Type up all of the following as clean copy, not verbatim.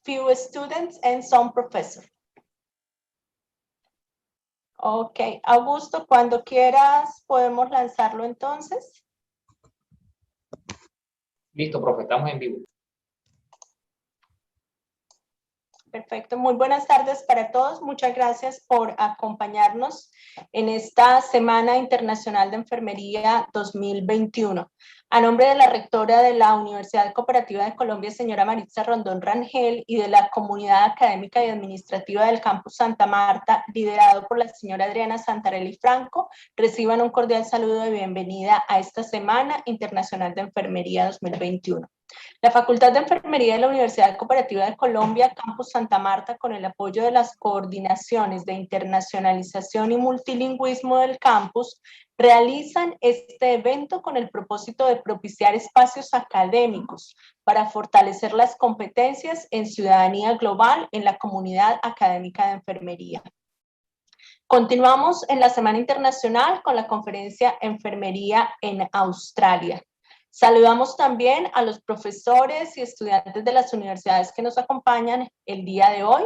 few students and some professors. Ok, Augusto, cuando quieras podemos lanzarlo entonces. Listo, profe, estamos en vivo. Perfecto, muy buenas tardes para todos. Muchas gracias por acompañarnos en esta Semana Internacional de Enfermería 2021. A nombre de la rectora de la Universidad Cooperativa de Colombia, señora Maritza Rondón Rangel, y de la comunidad académica y administrativa del campus Santa Marta, liderado por la señora Adriana Santarelli Franco, reciban un cordial saludo de bienvenida a esta Semana Internacional de Enfermería 2021. La Facultad de Enfermería de la Universidad Cooperativa de Colombia, Campus Santa Marta, con el apoyo de las coordinaciones de internacionalización y multilingüismo del campus, realizan este evento con el propósito de propiciar espacios académicos para fortalecer las competencias en ciudadanía global en la comunidad académica de enfermería. Continuamos en la Semana Internacional con la conferencia Enfermería en Australia. Saludamos también a los profesores y estudiantes de las universidades que nos acompañan el día de hoy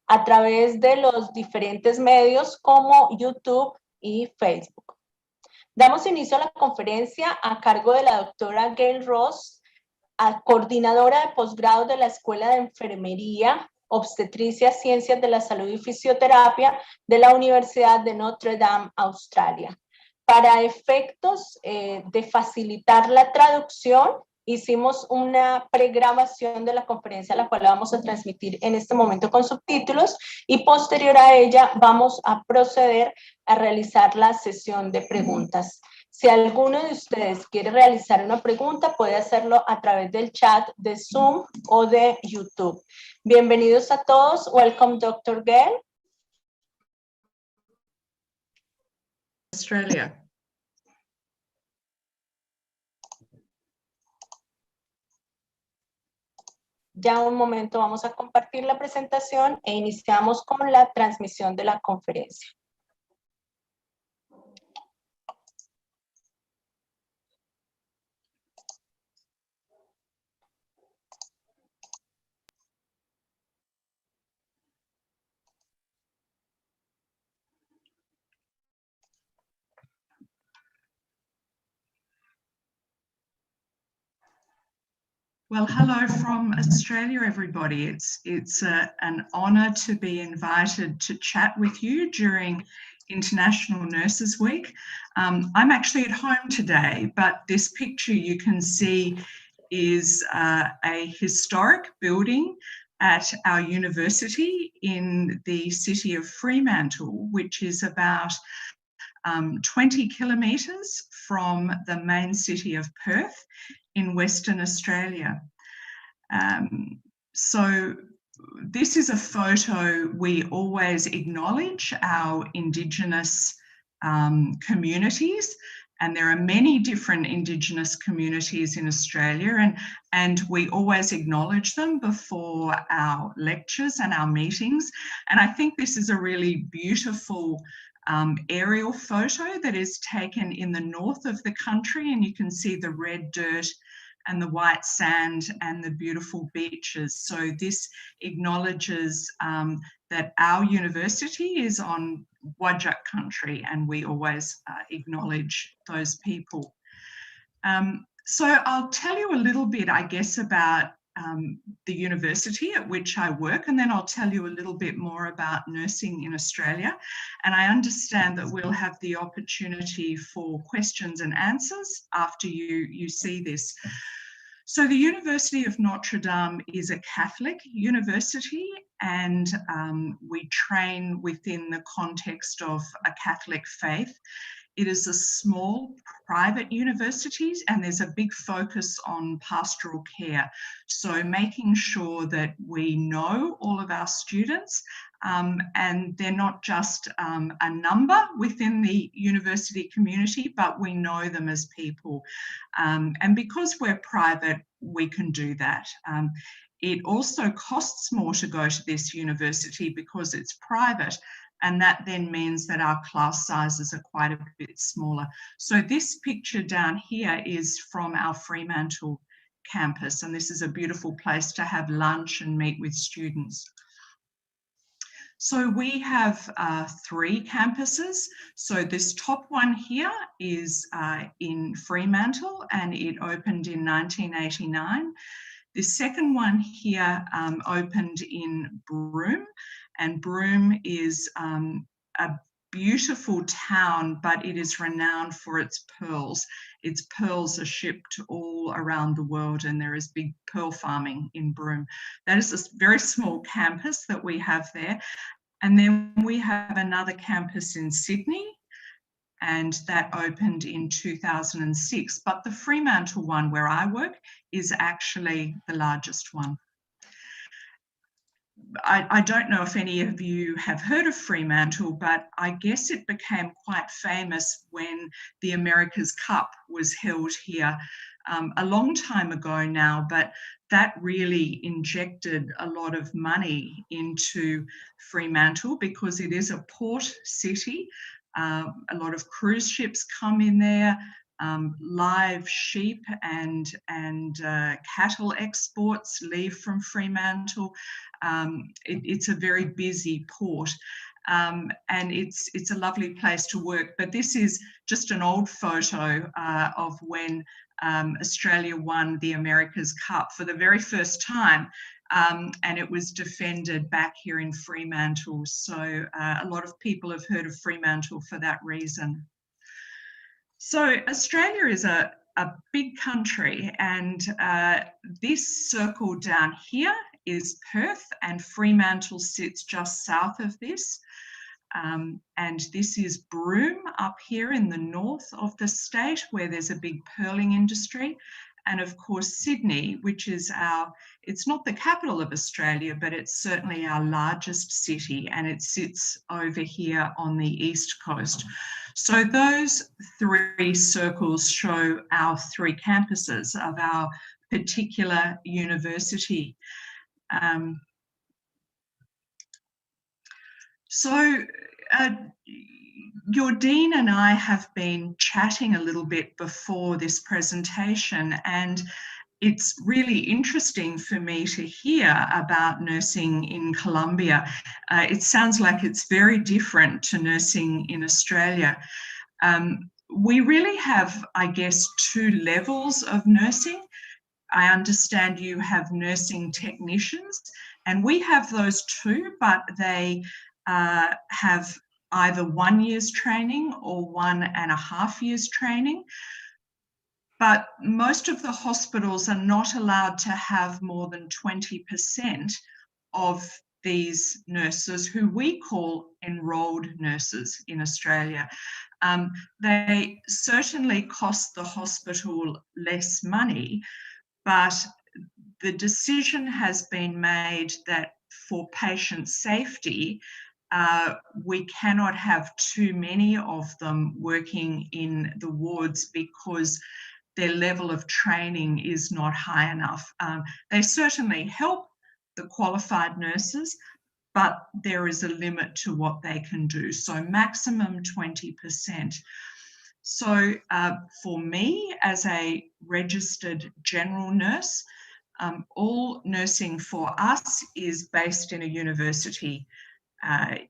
a través de los diferentes medios como YouTube y Facebook. Damos inicio a la conferencia a cargo de la doctora Gail Ross, coordinadora de posgrado de la Escuela de Enfermería, Obstetricia, Ciencias de la Salud y Fisioterapia de la Universidad de Notre Dame, Australia. Para efectos de facilitar la traducción, hicimos una pregrabación de la conferencia, la cual vamos a transmitir en este momento con subtítulos, y posterior a ella vamos a proceder a realizar la sesión de preguntas. Si alguno de ustedes quiere realizar una pregunta, puede hacerlo a través del chat de Zoom o de YouTube. Bienvenidos a todos. Welcome, Dr. Gail. Australia. Ya un momento vamos a compartir la presentación e iniciamos con la transmisión de la conferencia. Well, hello from Australia, everybody. It's an honour to be invited to chat with you during International Nurses Week. I'm actually at home today, but this picture you can see is a historic building at our university in the city of Fremantle, which is about 20 kilometres from the main city of Perth in Western Australia. So this is a photo. We always acknowledge our Indigenous communities, and there are many different Indigenous communities in Australia, and we always acknowledge them before our lectures and our meetings. And I think this is a really beautiful aerial photo that is taken in the north of the country, and you can see the red dirt and the white sand and the beautiful beaches. So this acknowledges that our university is on Whadjuk country, and we always acknowledge those people. So I'll tell you a little bit, I guess, about the university at which I work, and then I'll tell you a little bit more about nursing in Australia. And I understand that we'll have the opportunity for questions and answers after you see this. So the University of Notre Dame is a Catholic university, and we train within the context of a Catholic faith. It is a small private university, and there's a big focus on pastoral care. So making sure that we know all of our students, and they're not just a number within the university community, but we know them as people. And because we're private, we can do that. It also costs more to go to this university because it's private, and that then means that our class sizes are quite a bit smaller. So this picture down here is from our Fremantle campus, and this is a beautiful place to have lunch and meet with students. So we have 3 campuses. So this top one here is in Fremantle, and it opened in 1989. The second one here opened in Broome, and Broome is a beautiful town, but it is renowned for its pearls. Its pearls are shipped all around the world, and there is big pearl farming in Broome. That is a very small campus that we have there. And then we have another campus in Sydney, and that opened in 2006. But the Fremantle one where I work is actually the largest one. I don't know if any of you have heard of Fremantle, but I guess it became quite famous when the America's Cup was held here a long time ago now, but that really injected a lot of money into Fremantle because it is a port city. A lot of cruise ships come in there. Live sheep and cattle exports leave from Fremantle. It's a very busy port, and it's a lovely place to work. But this is just an old photo of when Australia won the America's Cup for the very first time, and it was defended back here in Fremantle. So a lot of people have heard of Fremantle for that reason. So Australia is a big country, and this circle down here is Perth, and Fremantle sits just south of this. And this is Broome up here in the north of the state, where there's a big pearling industry. And of course, Sydney, which is it's not the capital of Australia, but it's certainly our largest city, and it sits over here on the east coast. So those 3 circles show our 3 campuses of our particular university. Your Dean and I have been chatting a little bit before this presentation, and it's really interesting for me to hear about nursing in Colombia. It sounds like it's very different to nursing in Australia. We really have, I guess, 2 levels of nursing. I understand you have nursing technicians, and we have those too, but they have either 1 year's training or 1.5 years training. But most of the hospitals are not allowed to have more than 20% of these nurses, who we call enrolled nurses in Australia. They certainly cost the hospital less money, but the decision has been made that for patient safety, we cannot have too many of them working in the wards because their level of training is not high enough. They certainly help the qualified nurses, but there is a limit to what they can do. So maximum 20%. So for me, as a registered general nurse, all nursing for us is based in a university.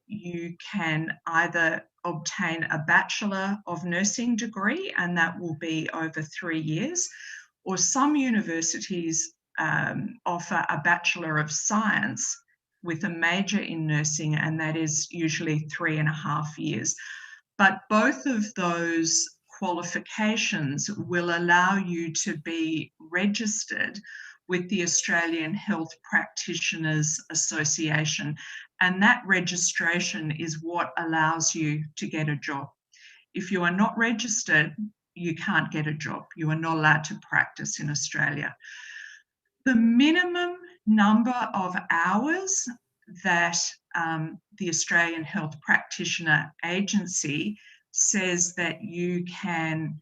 You can either obtain a Bachelor of Nursing degree, and that will be over 3 years, or some universities offer a Bachelor of Science with a major in nursing, and that is usually 3.5 years. But both of those qualifications will allow you to be registered with the Australian Health Practitioners Association. And that registration is what allows you to get a job. If you are not registered, you can't get a job. You are not allowed to practice in Australia. The minimum number of hours that the Australian Health Practitioner Agency says that you can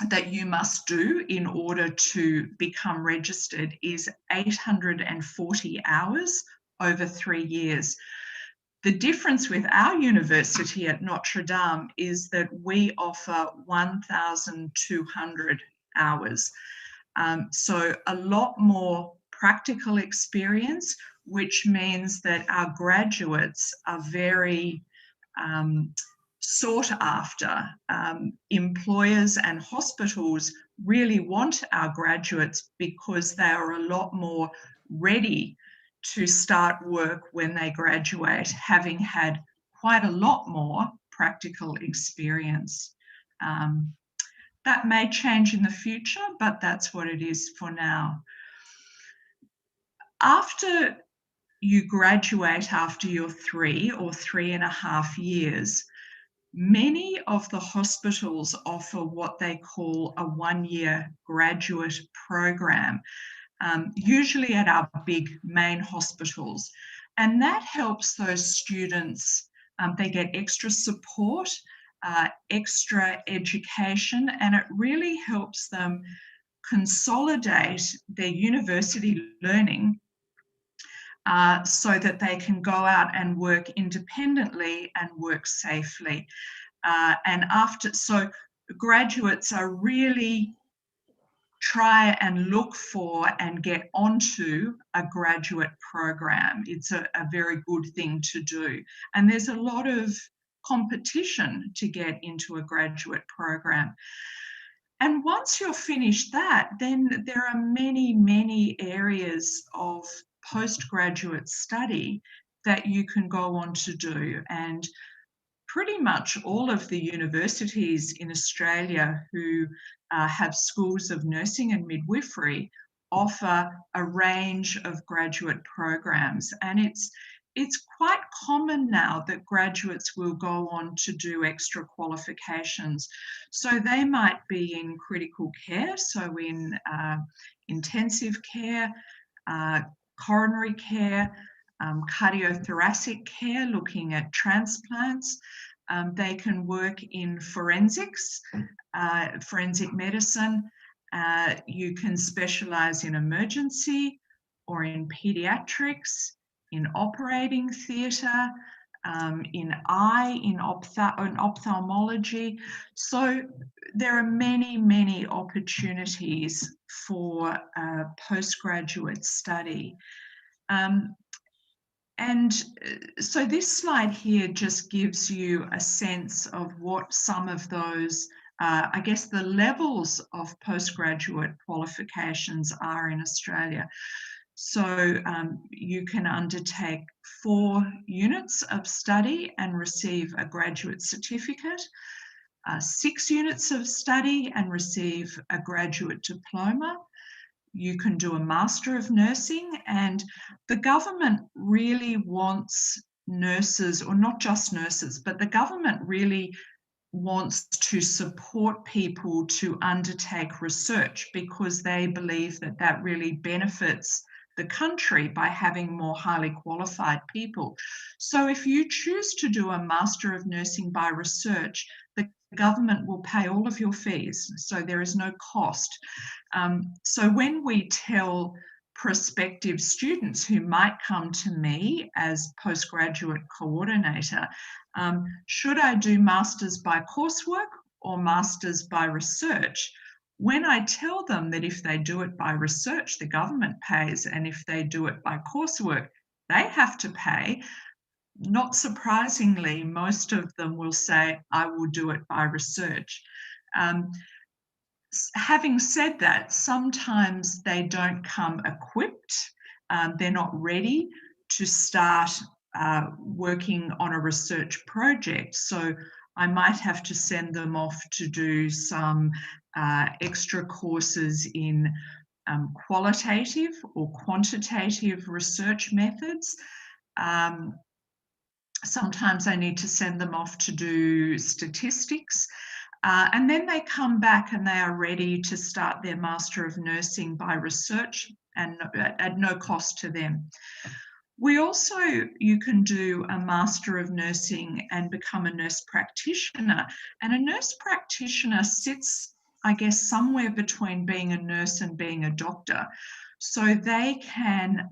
that you must do in order to become registered is 840 hours over 3 years. The difference with our university at Notre Dame is that we offer 1,200 hours. So a lot more practical experience, which means that our graduates are very sought after. Employers and hospitals really want our graduates because they are a lot more ready to start work when they graduate, having had quite a lot more practical experience. That may change in the future, but that's what it is for now. After you graduate, after your 3 or 3.5 years, many of the hospitals offer what they call a 1-year graduate program, usually at our big main hospitals. And that helps those students, they get extra support, extra education, and it really helps them consolidate their university learning so that they can go out and work independently and work safely. So graduates are really try and look for and get onto a graduate program. It's a very good thing to do. And there's a lot of competition to get into a graduate program. And once you're finished that, then there are many, many areas of postgraduate study that you can go on to do. And pretty much all of the universities in Australia who have schools of nursing and midwifery offer a range of graduate programs. And it's quite common now that graduates will go on to do extra qualifications. So they might be in critical care, so in intensive care, coronary care, cardiothoracic care, looking at transplants. They can work in forensics, forensic medicine. You can specialise in emergency or in paediatrics, in operating theatre, in eye, in ophthalmology. So there are many, many opportunities for postgraduate study. And so this slide here just gives you a sense of what some of those, I guess, the levels of postgraduate qualifications are in Australia. So you can undertake 4 units of study and receive a graduate certificate, 6 units of study and receive a graduate diploma. You can do a Master of Nursing, and the government really wants nurses, or not just nurses, but the government really wants to support people to undertake research because they believe that that really benefits the country by having more highly qualified people. So if you choose to do a Master of Nursing by research, the government will pay all of your fees, so there is no cost. So when we tell prospective students who might come to me as postgraduate coordinator, should I do Masters by coursework or Masters by research? When I tell them that if they do it by research, the government pays, and if they do it by coursework, they have to pay, not surprisingly, most of them will say, I will do it by research. Having said that, sometimes they don't come equipped. They're not ready to start working on a research project. So I might have to send them off to do some extra courses in qualitative or quantitative research methods. Sometimes I need to send them off to do statistics. And then they come back and they are ready to start their Master of Nursing by research and at no cost to them. You can do a Master of Nursing and become a nurse practitioner. And a nurse practitioner sits, I guess, somewhere between being a nurse and being a doctor. So they can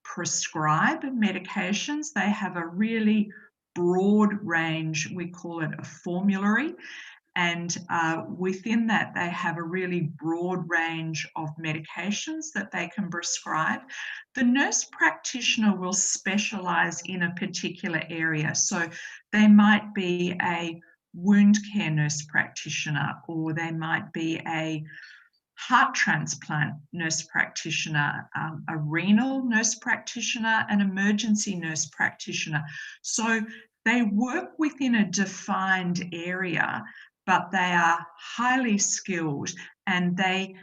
prescribe medications. They have a really broad range, we call it a formulary, And within that, they have a really broad range of medications that they can prescribe. The nurse practitioner will specialise in a particular area. So they might be a wound care nurse practitioner, or they might be a heart transplant nurse practitioner, a renal nurse practitioner, an emergency nurse practitioner. So they work within a defined area, but they are highly skilled, and they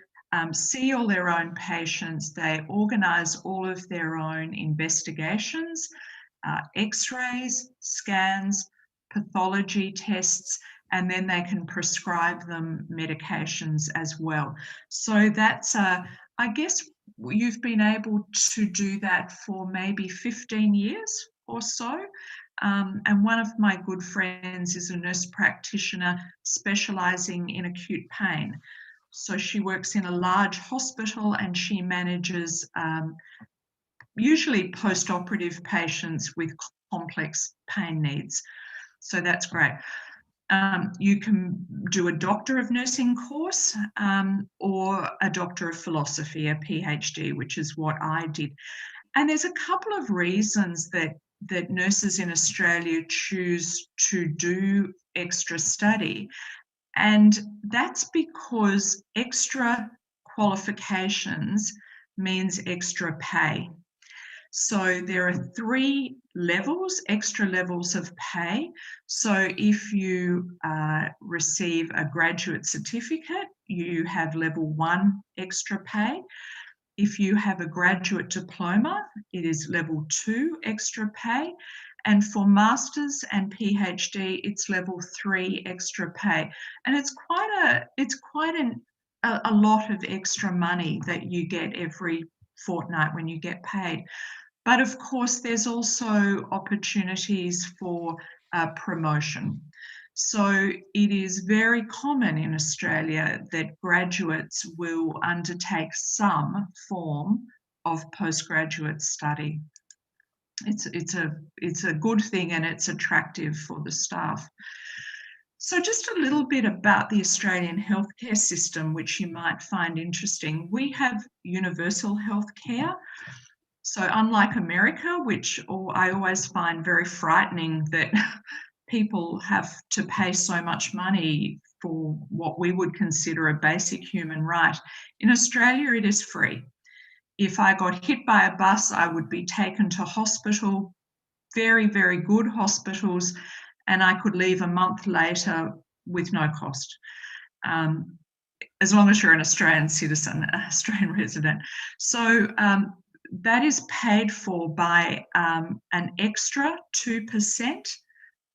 see all their own patients. They organise all of their own investigations, x-rays, scans, pathology tests, and then they can prescribe them medications as well. So that's, I guess you've been able to do that for maybe 15 years or so. And one of my good friends is a nurse practitioner specialising in acute pain. So she works in a large hospital, and she manages usually post-operative patients with complex pain needs. So that's great. You can do a Doctor of Nursing course or a Doctor of Philosophy, a PhD, which is what I did. And there's a couple of reasons that nurses in Australia choose to do extra study. And that's because extra qualifications means extra pay. So there are 3 levels, extra levels of pay. So if you receive a graduate certificate, you have level 1 extra pay. If you have a graduate diploma, it is level 2 extra pay. And for masters and PhD, it's level 3 extra pay. And it's quite a lot of extra money that you get every fortnight when you get paid. But of course, there's also opportunities for promotion. So it is very common in Australia that graduates will undertake some form of postgraduate study. It's a good thing, and it's attractive for the staff. So just a little bit about the Australian healthcare system, which you might find interesting. We have universal healthcare. So unlike America, which I always find very frightening that people have to pay so much money for what we would consider a basic human right, in Australia it is free. If I got hit by a bus, I would be taken to hospital, very, very good hospitals, and I could leave a month later with no cost. As long as you're an Australian citizen, an Australian resident. So that is paid for by an extra 2%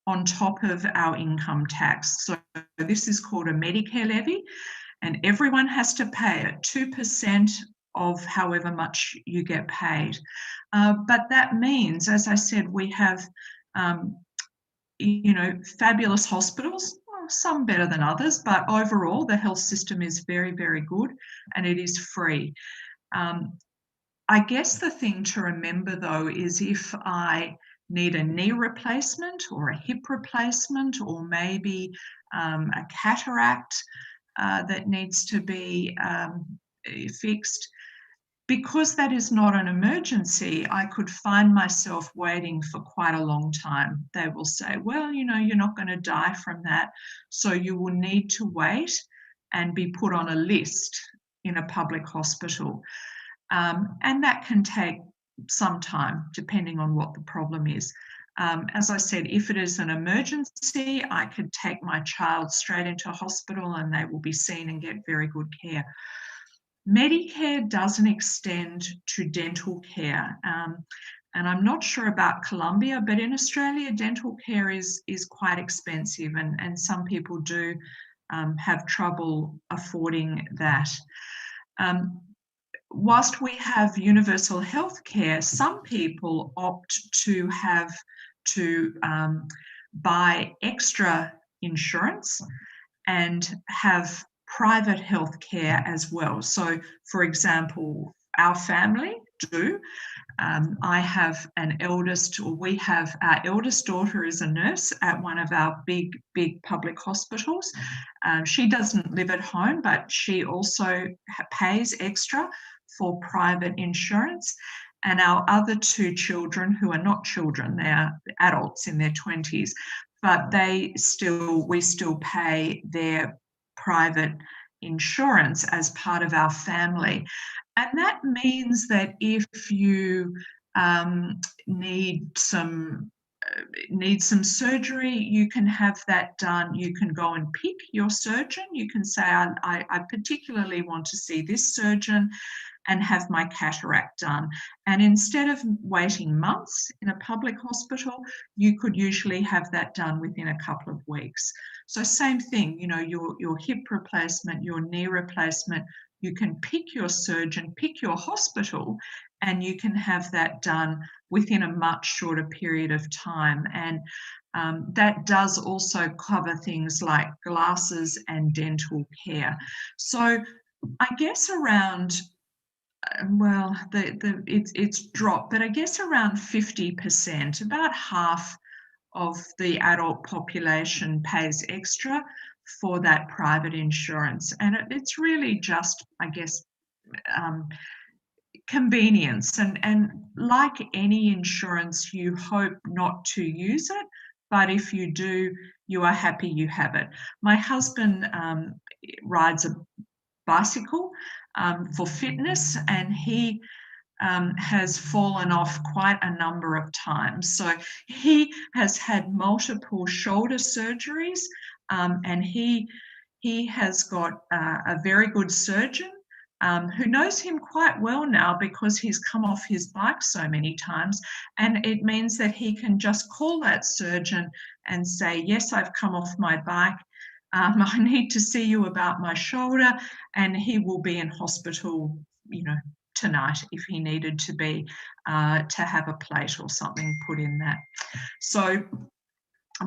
on top of our income tax. So this is called a Medicare levy, and everyone has to pay it, 2% of however much you get paid. But that means, as I said, we have fabulous hospitals, some better than others, but overall the health system is very, very good, and it is free. I guess the thing to remember though is if I need a knee replacement or a hip replacement, or maybe a cataract that needs to be fixed, because that is not an emergency, I could find myself waiting for quite a long time. They will say, well, you're not going to die from that, so you will need to wait and be put on a list in a public hospital. And that can take some time, depending on what the problem is. As I said, if it is an emergency, I could take my child straight into hospital and they will be seen and get very good care. Medicare doesn't extend to dental care. And I'm not sure about Colombia, but in Australia, dental care is quite expensive, and some people do have trouble affording that. Whilst we have universal health care, some people opt to have to buy extra insurance and have private health care as well. So, for example, our family, do. I have an eldest, or we have, our eldest daughter is a nurse at one of our big public hospitals. She doesn't live at home, but she also pays extra for private insurance. And our other two children, who are not children, they are adults in their 20s, but we still pay their private insurance as part of our family. And that means that if you need some surgery, you can have that done. You can go and pick your surgeon. You can say, I particularly want to see this surgeon and have my cataract done. And instead of waiting months in a public hospital, you could usually have that done within a couple of weeks. So same thing, you know, your hip replacement, your knee replacement, you can pick your surgeon, pick your hospital, and you can have that done within a much shorter period of time. And that does also cover things like glasses and dental care. So I guess around, well, it's dropped, but I guess around 50%, about half of the adult population pays extra for that private insurance. And it's really just, I guess, convenience. And like any insurance, you hope not to use it, but if you do, you are happy you have it. My husband rides a bicycle for fitness, and he has fallen off quite a number of times. So he has had multiple shoulder surgeries, and he has got a very good surgeon who knows him quite well now because he's come off his bike so many times. And it means that he can just call that surgeon and say, yes, I've come off my bike. I need to see you about my shoulder, and he will be in hospital, you know, tonight if he needed to be, to have a plate or something put in that. So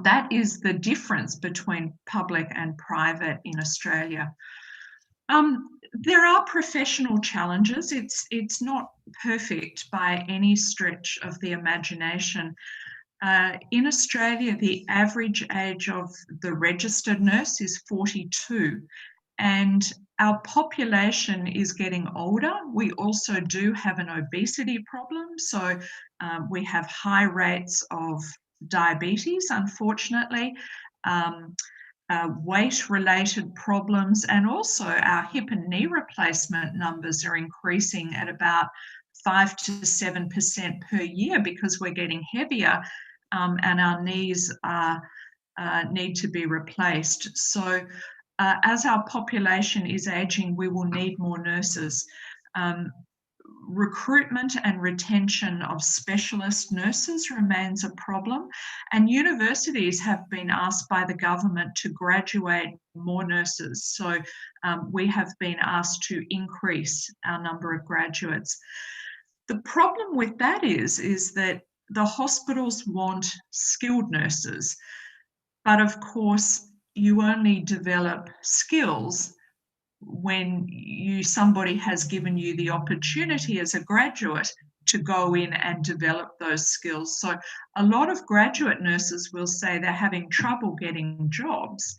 that is the difference between public and private in Australia. There are professional challenges. It's not perfect by any stretch of the imagination. In Australia, the average age of the registered nurse is 42, and our population is getting older. We also do have an obesity problem, so we have high rates of diabetes, unfortunately, weight-related problems, and also our hip and knee replacement numbers are increasing at about 5 to 7% per year because we're getting heavier, and our knees need to be replaced. So as our population is aging, we will need more nurses. Recruitment and retention of specialist nurses remains a problem, and universities have been asked by the government to graduate more nurses. So we have been asked to increase our number of graduates. The problem with that is that the hospitals want skilled nurses, but of course you only develop skills when somebody has given you the opportunity as a graduate to go in and develop those skills. So a lot of graduate nurses will say they're having trouble getting jobs,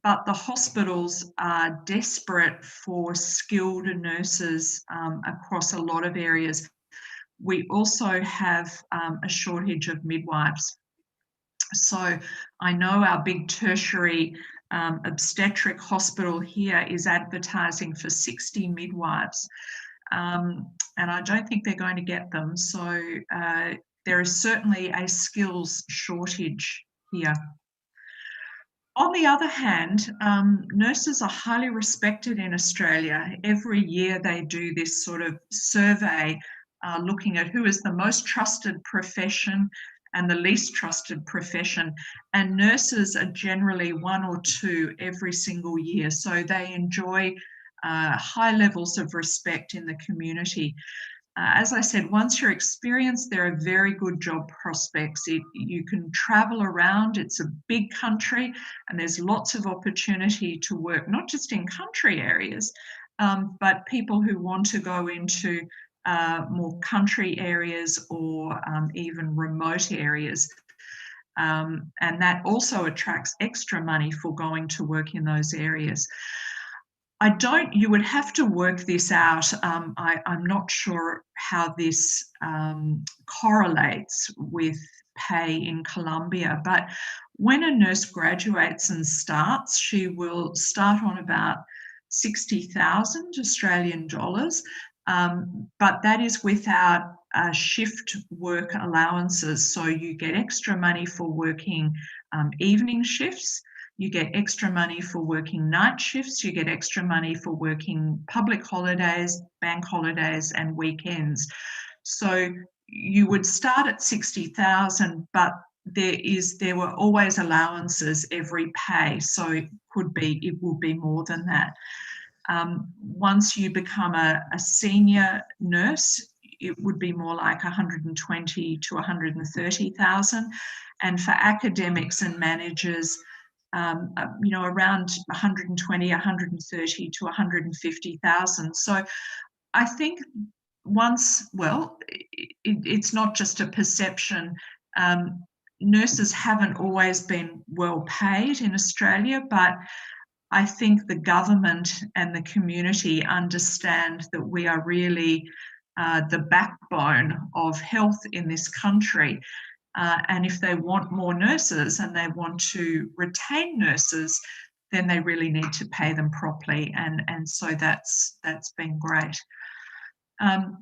but the hospitals are desperate for skilled nurses across a lot of areas. We also have a shortage of midwives. So I know our big tertiary obstetric hospital here is advertising for 60 midwives, and I don't think they're going to get them. So there is certainly a skills shortage here. On the other hand, nurses are highly respected in Australia. Every year they do this sort of survey looking at who is the most trusted profession and the least trusted profession, and nurses are generally 1 or 2 every single year, so they enjoy high levels of respect in the community. As I said, once you're experienced, there are very good job prospects. You can travel around, it's a big country, and there's lots of opportunity to work, not just in country areas, but people who want to go into more country areas or even remote areas. And that also attracts extra money for going to work in those areas. You would have to work this out. I'm not sure how this correlates with pay in Colombia, but when a nurse graduates and starts, she will start on about 60,000 Australian dollars, but that is without shift work allowances. So you get extra money for working evening shifts. You get extra money for working night shifts. You get extra money for working public holidays, bank holidays, and weekends. So you would start at 60,000, but there were always allowances every pay. So it will be more than that. Once you become a senior nurse, it would be more like 120 to 130,000. And for academics and managers, around 120, 130 to 150,000. So I think it's not just a perception. Nurses haven't always been well paid in Australia, but I think the government and the community understand that we are really the backbone of health in this country. And if they want more nurses and they want to retain nurses, then they really need to pay them properly. And so that's been great.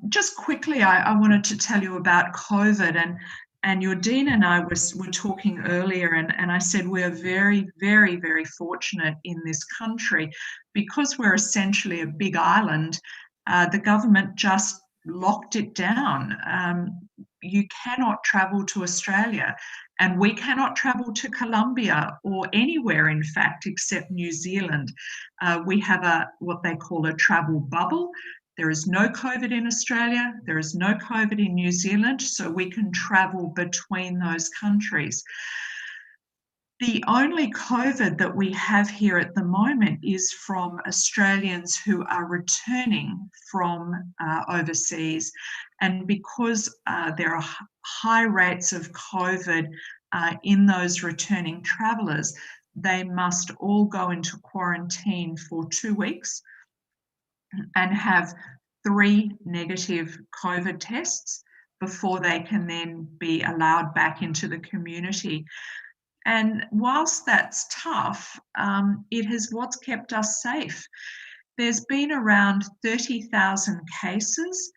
Just quickly, I wanted to tell you about COVID, and your dean and I were talking earlier, and I said we are very, very, very fortunate in this country because we're essentially a big island. The government just locked it down. You cannot travel to Australia, and we cannot travel to Colombia or anywhere, in fact, except New Zealand. We have what they call a travel bubble. There is no COVID in Australia, there is no COVID in New Zealand, so we can travel between those countries. The only COVID that we have here at the moment is from Australians who are returning from overseas. And because there are high rates of COVID in those returning travellers, they must all go into quarantine for 2 weeks and have 3 negative COVID tests before they can then be allowed back into the community. And whilst that's tough, it has what's kept us safe. There's been around 30,000 cases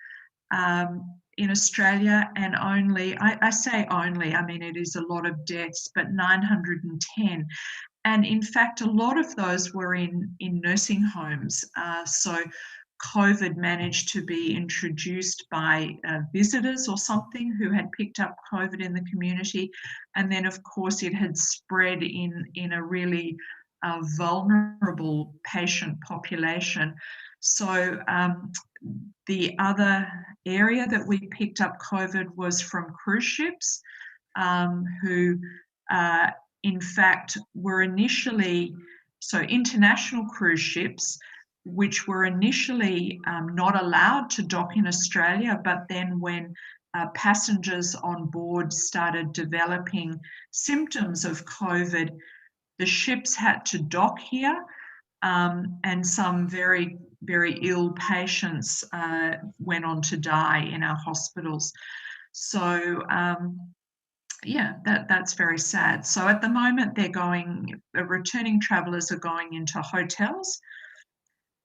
in Australia, and only, I say only, I mean it is a lot of deaths, but 910. And in fact, a lot of those were in nursing homes. So COVID managed to be introduced by visitors or something who had picked up COVID in the community. And then, of course, it had spread in a really vulnerable patient population. So the other area that we picked up COVID was from cruise ships who in fact were initially, so international cruise ships, which were initially not allowed to dock in Australia, but then when passengers on board started developing symptoms of COVID, the ships had to dock here, and some very, very ill patients went on to die in our hospitals. So yeah, that's very sad. So at the moment returning travellers are going into hotels.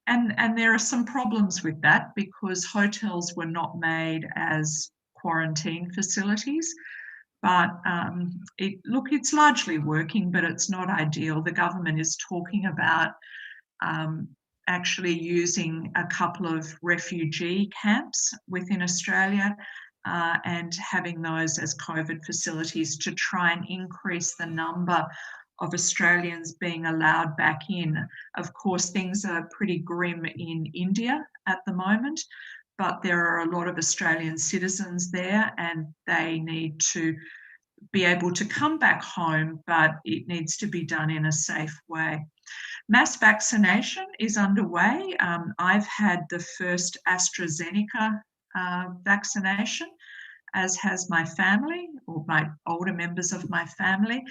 And there are some problems with that because hotels were not made as quarantine facilities. But it's largely working, but it's not ideal. The government is talking about actually using a couple of refugee camps within Australia and having those as COVID facilities to try and increase the number of Australians being allowed back in. Of course, things are pretty grim in India at the moment, but there are a lot of Australian citizens there and they need to be able to come back home, but it needs to be done in a safe way. Mass vaccination is underway. I've had the first AstraZeneca vaccination, as has my family or my older members of my family.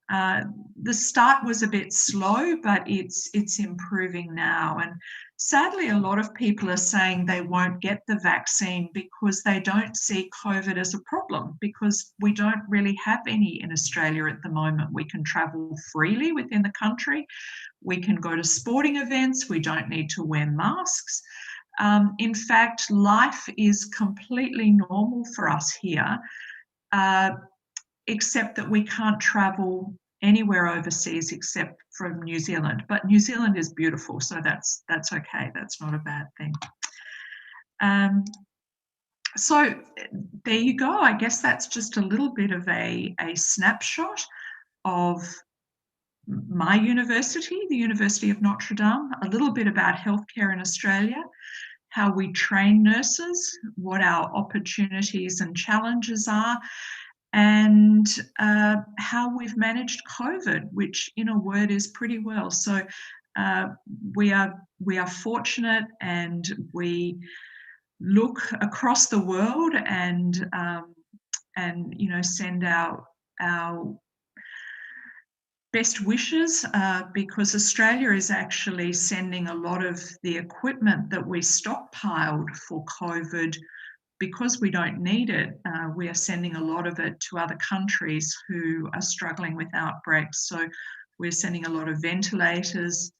The start was a bit slow, but it's improving now. And sadly, a lot of people are saying they won't get the vaccine because they don't see COVID as a problem, because we don't really have any in Australia at the moment. We can travel freely within the country. We can go to sporting events. We don't need to wear masks. In fact, life is completely normal for us here, except that we can't travel anywhere overseas except from New Zealand. But New Zealand is beautiful, so that's okay. That's not a bad thing. So there you go. I guess that's just a little bit of a snapshot of my university, the University of Notre Dame, a little bit about healthcare in Australia, how we train nurses, what our opportunities and challenges are, and how we've managed COVID, which in a word is pretty well. So we are fortunate, and we look across the world and you know, send our best wishes, because Australia is actually sending a lot of the equipment that we stockpiled for COVID. Because we don't need it, we are sending a lot of it to other countries who are struggling with outbreaks. So we're sending a lot of ventilators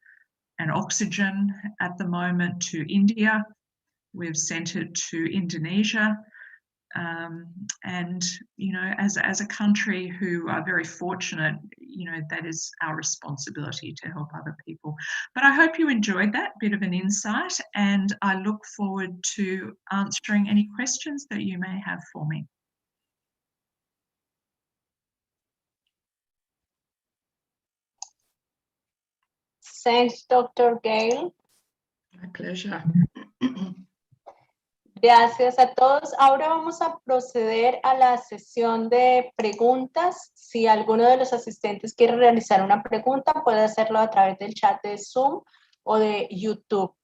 and oxygen at the moment to India. We've sent it to Indonesia. And, you know, as a country who are very fortunate, you know, that is our responsibility to help other people. But I hope you enjoyed that bit of an insight, and I look forward to answering any questions that you may have for me. Thanks, Dr. Gale. My pleasure. Gracias a todos. Ahora vamos a proceder a la sesión de preguntas. Si alguno de los asistentes quiere realizar una pregunta, puede hacerlo a través del chat de Zoom o de YouTube.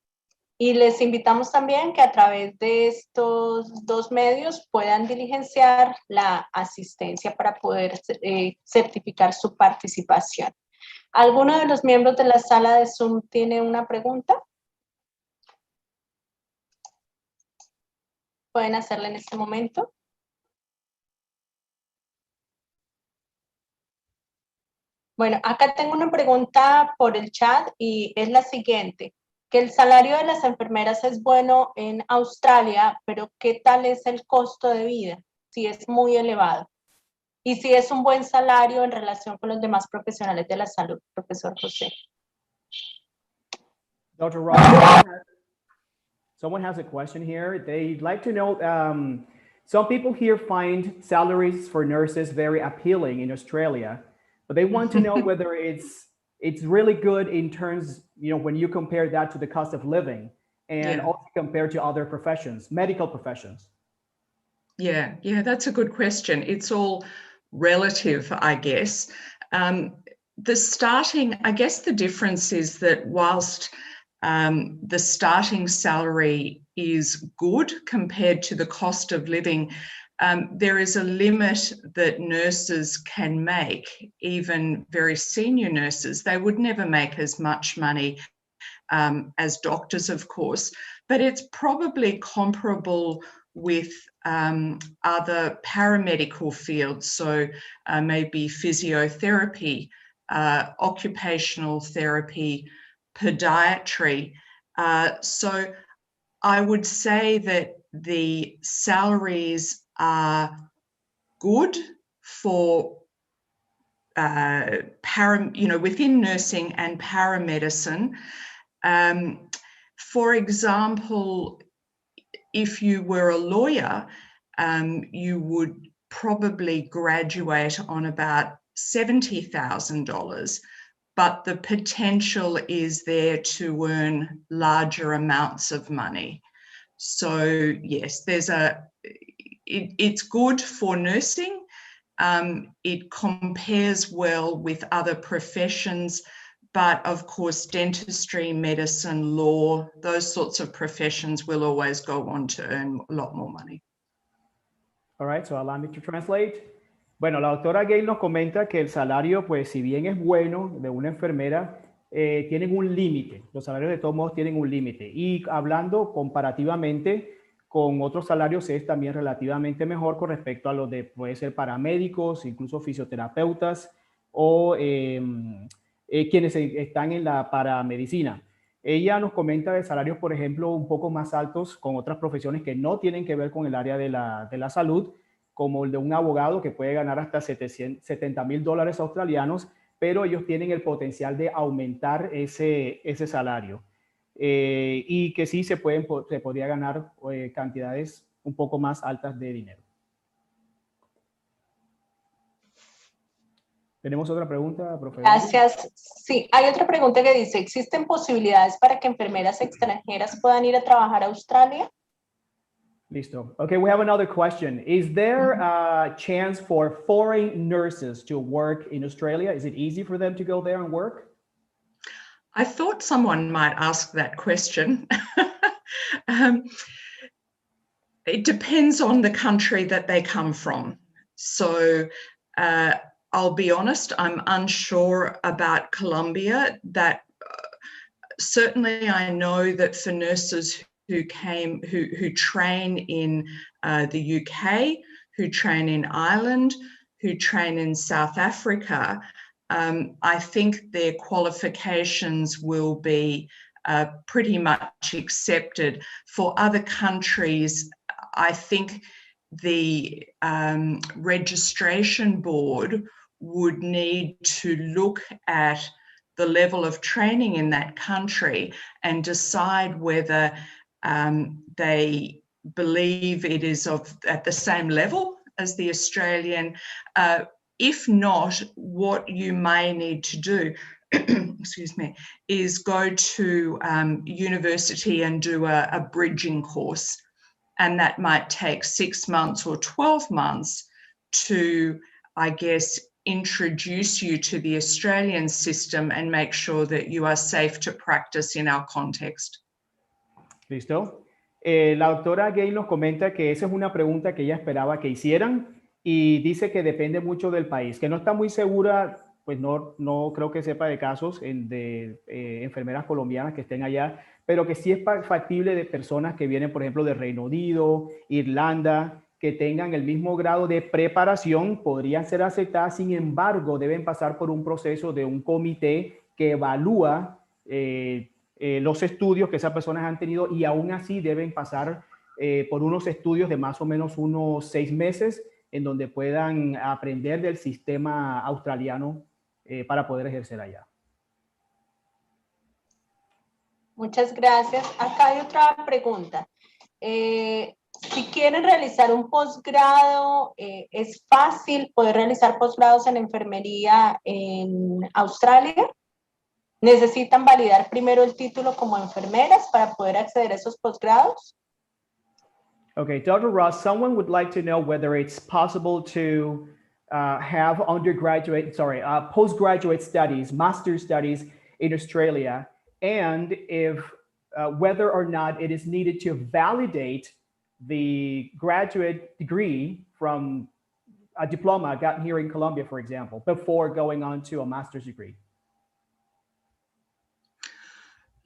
Y les invitamos también que a través de estos dos medios puedan diligenciar la asistencia para poder certificar su participación. ¿Alguno de los miembros de la sala de Zoom tiene una pregunta? Pueden hacerla en este momento. Bueno, acá tengo una pregunta por el chat y es la siguiente. Que el salario de las enfermeras es bueno en Australia, pero ¿qué tal es el costo de vida? Si es muy elevado. Y si es un buen salario en relación con los demás profesionales de la salud, profesor José. Dr. Ross, someone has a question here. They'd like to know, some people here find salaries for nurses very appealing in Australia, but they want to know whether it's really good in terms, you know, when you compare that to the cost of living and also compared to other professions, medical professions. Yeah, that's a good question. It's all relative, I guess. The starting, I guess the difference is that whilst the starting salary is good compared to the cost of living, there is a limit that nurses can make, even very senior nurses. They would never make as much money as doctors, of course, but it's probably comparable with other paramedical fields, so maybe physiotherapy, occupational therapy, podiatry. So I would say that the salaries are good for within nursing and paramedicine. For example, if you were a lawyer, you would probably graduate on about $70,000, but the potential is there to earn larger amounts of money. So yes, it's good for nursing. It compares well with other professions, but of course, dentistry, medicine, law, those sorts of professions will always go on to earn a lot more money. All right, so allow me to translate. Bueno, la doctora Gale nos comenta que el salario, pues si bien es bueno de una enfermera, tienen un límite. Los salarios de todos modos tienen un límite. Y hablando comparativamente con otros salarios es también relativamente mejor con respecto a los de, puede ser paramédicos, incluso fisioterapeutas o quienes están en la paramedicina. Ella nos comenta de salarios, por ejemplo, un poco más altos con otras profesiones que no tienen que ver con el área de la salud, como el de un abogado que puede ganar hasta $70,000 australianos, pero ellos tienen el potencial de aumentar ese salario. Y que sí se podría ganar cantidades un poco más altas de dinero. ¿Tenemos otra pregunta, profesor? Gracias. Sí, hay otra pregunta que dice, ¿existen posibilidades para que enfermeras extranjeras puedan ir a trabajar a Australia? Listo. Okay, we have another question. Is there a chance for foreign nurses to work in Australia? Is it easy for them to go there and work? I thought someone might ask that question. It depends on the country that they come from. So I'll be honest, I'm unsure about Colombia. That certainly I know that for nurses who train in the UK, who train in Ireland, who train in South Africa, I think their qualifications will be pretty much accepted. For other countries, I think the registration board would need to look at the level of training in that country and decide whether they believe it is at the same level as the Australian. If not, what you may need to do, excuse me, is go to university and do a bridging course. And that might take 6 months or 12 months to, I guess, introduce you to the Australian system and make sure that you are safe to practice in our context. Listo. La doctora Gale nos comenta que esa es una pregunta que ella esperaba que hicieran y dice que depende mucho del país, que no está muy segura, pues no creo que sepa de casos de enfermeras colombianas que estén allá, pero que sí es factible de personas que vienen, por ejemplo, de Reino Unido, Irlanda, que tengan el mismo grado de preparación, podrían ser aceptadas, sin embargo, deben pasar por un proceso de un comité que evalúa los estudios que esas personas han tenido y aún así deben pasar por unos estudios de más o menos unos 6 meses en donde puedan aprender del sistema australiano para poder ejercer allá. Muchas gracias. Acá hay otra pregunta. Si quieren realizar un posgrado, ¿es fácil poder realizar posgrados en enfermería en Australia? ¿Necesitan validar primero el título como enfermeras para poder acceder a esos posgrados? Okay, Dr. Ross, someone would like to know whether it's possible to have postgraduate studies, master's studies in Australia, and if whether or not it is needed to validate the graduate degree from a diploma gotten here in Colombia, for example, before going on to a master's degree.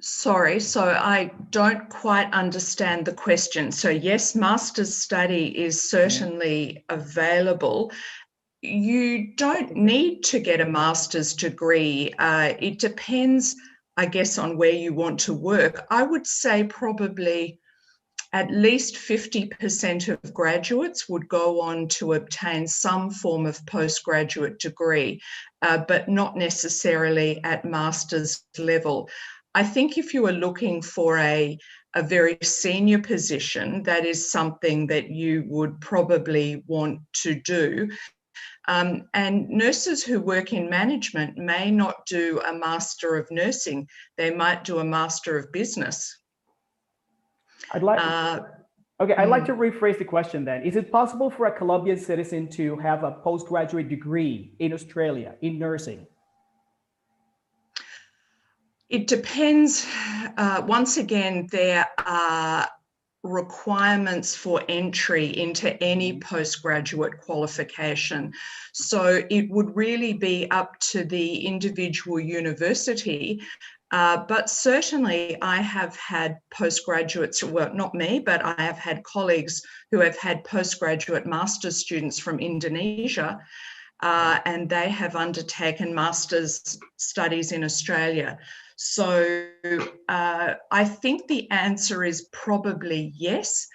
Sorry, so I don't quite understand the question. So yes, master's study is certainly available. You don't need to get a master's degree. It depends, I guess, on where you want to work. I would say probably at least 50% of graduates would go on to obtain some form of postgraduate degree, but not necessarily at master's level. I think if you are looking for a very senior position, that is something that you would probably want to do. And nurses who work in management may not do a Master of Nursing. They might do a Master of Business. I'd like to rephrase the question then. Is it possible for a Colombian citizen to have a postgraduate degree in Australia in nursing? It depends. Once again, there are requirements for entry into any postgraduate qualification. So it would really be up to the individual university. But certainly I have had postgraduates, well, not me, but I have had colleagues who have had postgraduate master's students from Indonesia, and they have undertaken master's studies in Australia. So I think the answer is probably yes.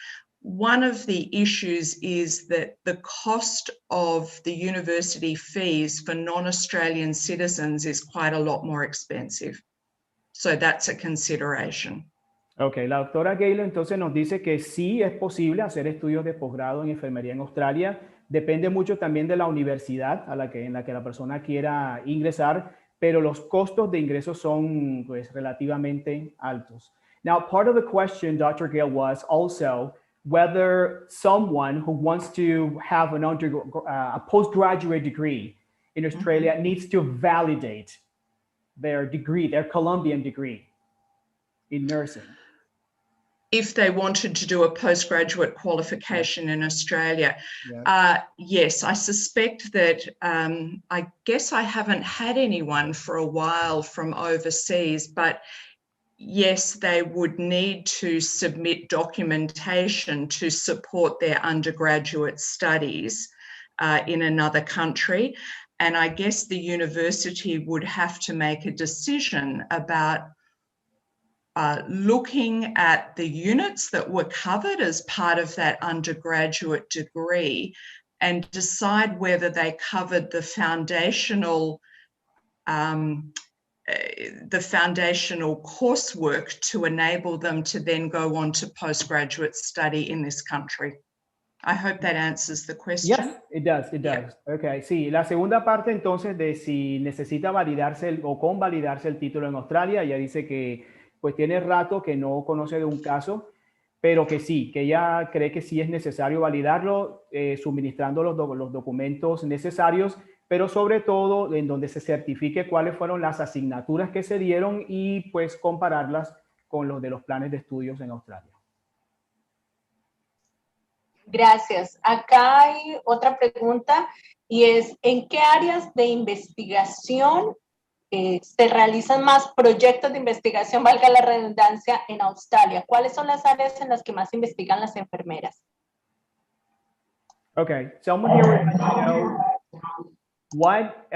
One of the issues is that the cost of the university fees for non-Australian citizens is quite a lot more expensive. So that's a consideration. Ok, la doctora Gale entonces nos dice que sí es posible hacer estudios de posgrado en enfermería en Australia. Depende mucho también de la universidad en la que la persona quiera ingresar, pero los costos de ingreso son pues relativamente altos. Now, part of the question, Dr. Gale, was also whether someone who wants to have a postgraduate degree in Australia needs to validate their degree, their Colombian degree in nursing. If they wanted to do a postgraduate qualification in Australia. Yes, I suspect that, I guess I haven't had anyone for a while from overseas, but yes, they would need to submit documentation to support their undergraduate studies in another country. And I guess the university would have to make a decision about looking at the units that were covered as part of that undergraduate degree and decide whether they covered the foundational coursework to enable them to then go on to postgraduate study in this country. I hope that answers the question. Yes, it does. It does. Yeah. Okay, sí. La segunda parte entonces de si necesita validarse o convalidarse el título en Australia, ella dice que pues tiene rato que no conoce de un caso, pero que sí, que ella cree que sí es necesario validarlo, suministrando los documentos necesarios, pero sobre todo en donde se certifique cuáles fueron las asignaturas que se dieron y pues compararlas con los de los planes de estudios en Australia. Gracias. Acá hay otra pregunta y es, ¿en qué áreas de investigación se realizan más proyectos de investigación, valga la redundancia, en Australia? ¿Cuáles son las áreas en las que más investigan las enfermeras? Okay, someone here would like to know what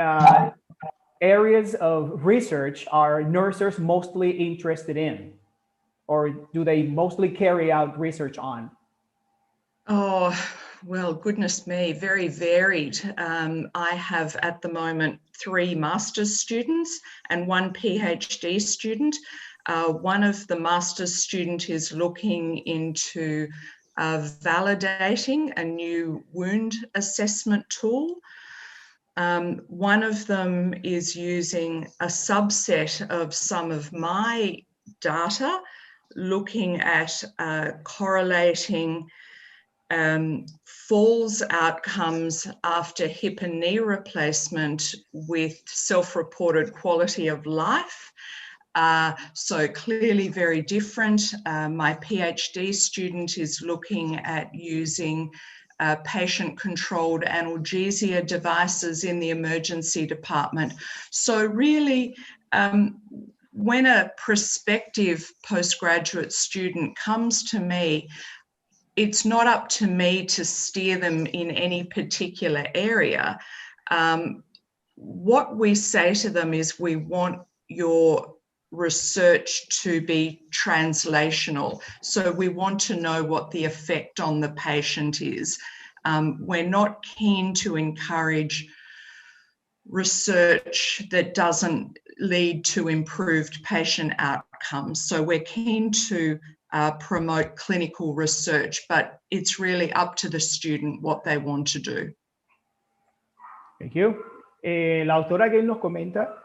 areas of research are nurses mostly interested in, or do they mostly carry out research on? Oh, well, goodness me, very varied. I have at the moment 3 master's students and 1 PhD student. One of the master's student is looking into validating a new wound assessment tool. One of them is using a subset of some of my data, looking at correlating falls outcomes after hip and knee replacement with self-reported quality of life. So clearly very different. My PhD student is looking at using patient-controlled analgesia devices in the emergency department. So really, when a prospective postgraduate student comes to me, it's not up to me to steer them in any particular area. What we say to them is we want your research to be translational. So we want to know what the effect on the patient is. We're not keen to encourage research that doesn't lead to improved patient outcomes. So we're keen to promote clinical research, but it's really up to the student what they want to do. Thank you. La doctora Gale nos comenta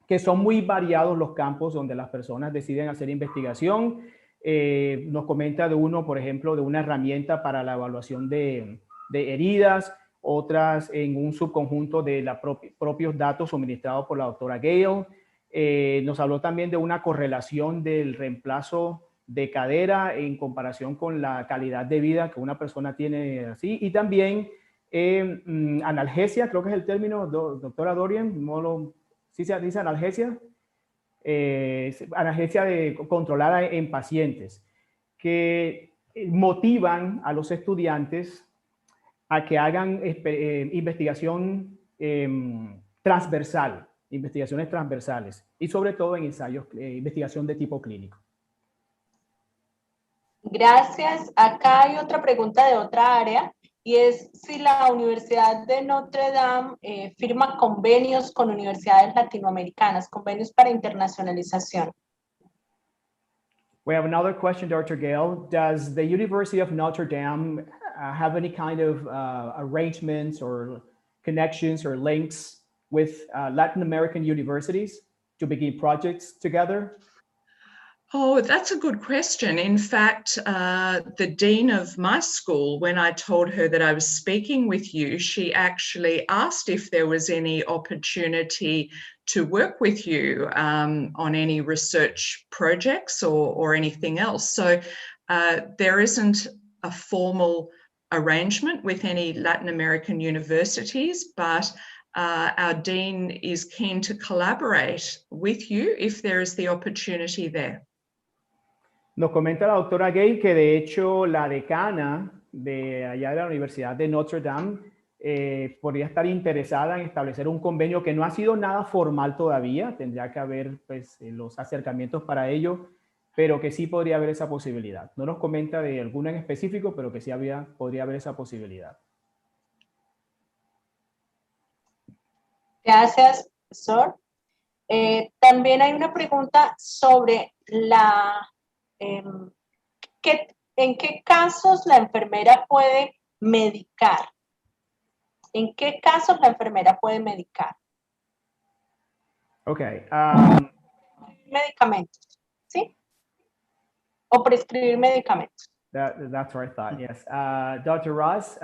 que son muy variados los campos donde las personas deciden hacer investigación. Nos comenta de uno, por ejemplo, de una herramienta para la evaluación de heridas, otras en un subconjunto de los propios datos suministrados por la doctora Gale. Nos habló también de una correlación del reemplazo de cadera en comparación con la calidad de vida que una persona tiene así. Y también analgesia, creo que es el término, doctora Dorian, ¿sí se dice analgesia? Analgesia controlada en pacientes, que motivan a los estudiantes a que hagan investigación transversal, investigaciones transversales, y sobre todo en ensayos, investigación de tipo clínico. Gracias. Acá hay otra pregunta de otra área, y es si la Universidad de Notre Dame firma convenios con universidades latinoamericanas, convenios para internacionalización. We have another question, Dr. Gale. Does the University of Notre Dame have any kind of arrangements or connections or links with Latin American universities to begin projects together? Oh, that's a good question. In fact, the dean of my school, when I told her that I was speaking with you, she actually asked if there was any opportunity to work with you on any research projects or anything else. So there isn't a formal arrangement with any Latin American universities, but our dean is keen to collaborate with you if there is the opportunity there. Nos comenta la doctora Gale que de hecho la decana de allá de la Universidad de Notre Dame podría estar interesada en establecer un convenio que no ha sido nada formal todavía, tendría que haber pues, los acercamientos para ello, pero que sí podría haber esa posibilidad. No nos comenta de alguna en específico, pero que sí podría haber esa posibilidad. Gracias, profesor. También hay una pregunta sobre ¿en qué casos la enfermera puede medicar? ¿En qué casos la enfermera puede medicar? Okay. Medicamentos, ¿sí? O prescribir medicamentos. That's what I thought, yes. Dr. Ross,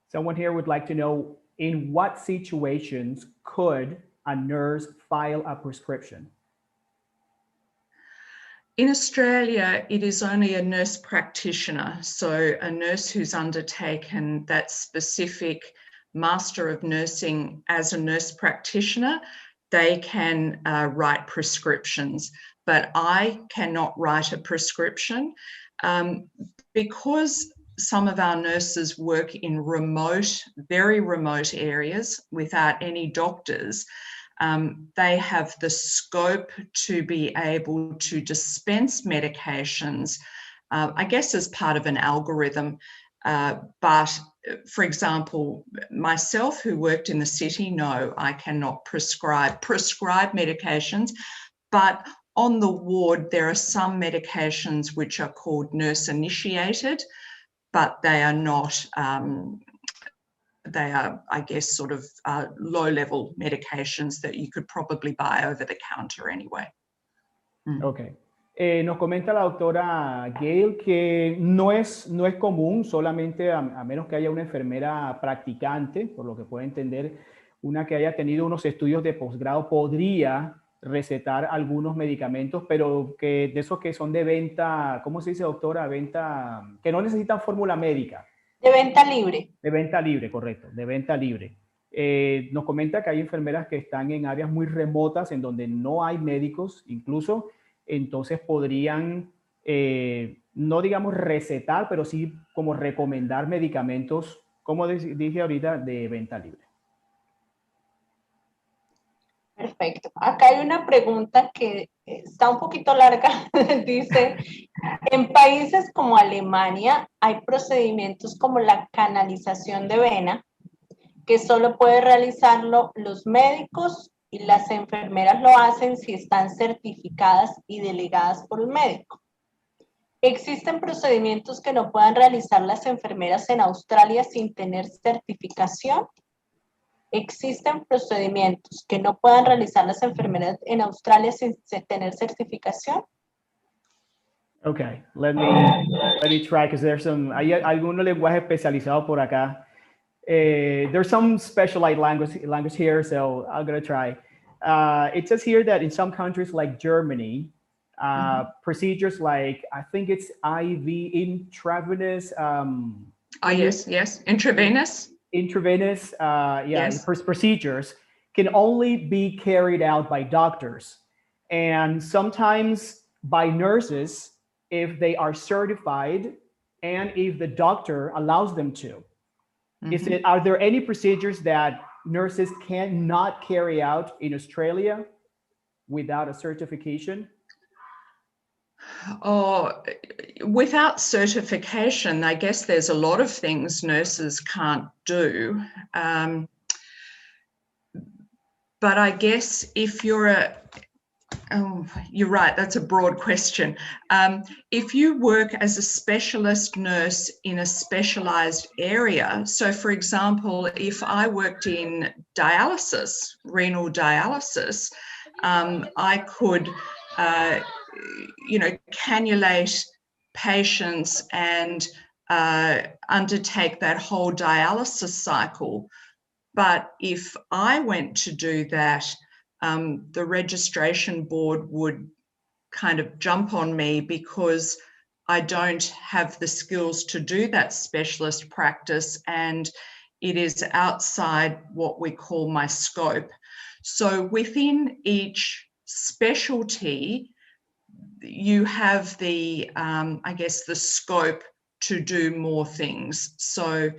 someone here would like to know, in what situations could a nurse file a prescription? In Australia, it is only a nurse practitioner, so a nurse who's undertaken that specific Master of Nursing as a nurse practitioner, they can write prescriptions, but I cannot write a prescription because some of our nurses work in remote, very remote areas without any doctors. They have the scope to be able to dispense medications, I guess as part of an algorithm. But for example, myself who worked in the city, no, I cannot prescribe medications, but on the ward, there are some medications which are called nurse initiated, but they are not, they are, I guess, sort of low-level medications that you could probably buy over the counter anyway. Okay. Nos comenta la doctora Gale que no es común, solamente a menos que haya una enfermera practicante, por lo que puede entender, una que haya tenido unos estudios de posgrado podría recetar algunos medicamentos, pero que de esos que son de venta, ¿cómo se dice, doctora? Venta, que no necesitan fórmula médica. De venta libre. De venta libre, correcto, de venta libre. Nos comenta que hay enfermeras que están en áreas muy remotas en donde no hay médicos, incluso, entonces podrían, no digamos recetar, pero sí como recomendar medicamentos, como dije ahorita, de venta libre. Perfecto. Acá hay una pregunta que está un poquito larga. Dice, en países como Alemania hay procedimientos como la canalización de vena que solo puede realizarlo los médicos y las enfermeras lo hacen si están certificadas y delegadas por un médico. ¿Existen procedimientos que no puedan realizar las enfermeras en Australia sin tener certificación? ¿Existen procedimientos que no puedan realizar las enfermeras en Australia sin tener certificación? Okay, let me try, because hay algunos lenguajes especializados por acá. There's some specialized language here, so I'm going to try. it says here that in some countries like Germany, procedures like, I think it's IV, intravenous. Yes, intravenous. Intravenous, Yes. procedures can only be carried out by doctors and sometimes by nurses if they are certified and if the doctor allows them to. Are there any procedures that nurses cannot carry out in Australia without a certification? Oh, without certification, I guess there's a lot of things nurses can't do. But I guess if you're you're right, that's a broad question. If you work as a specialist nurse in a specialized area, so for example, if I worked in dialysis, renal dialysis, I could, cannulate patients and undertake that whole dialysis cycle. But if I went to do that, the registration board would kind of jump on me because I don't have the skills to do that specialist practice, and it is outside what we call my scope. So within each specialty, you have the, I guess, the scope to do more things. So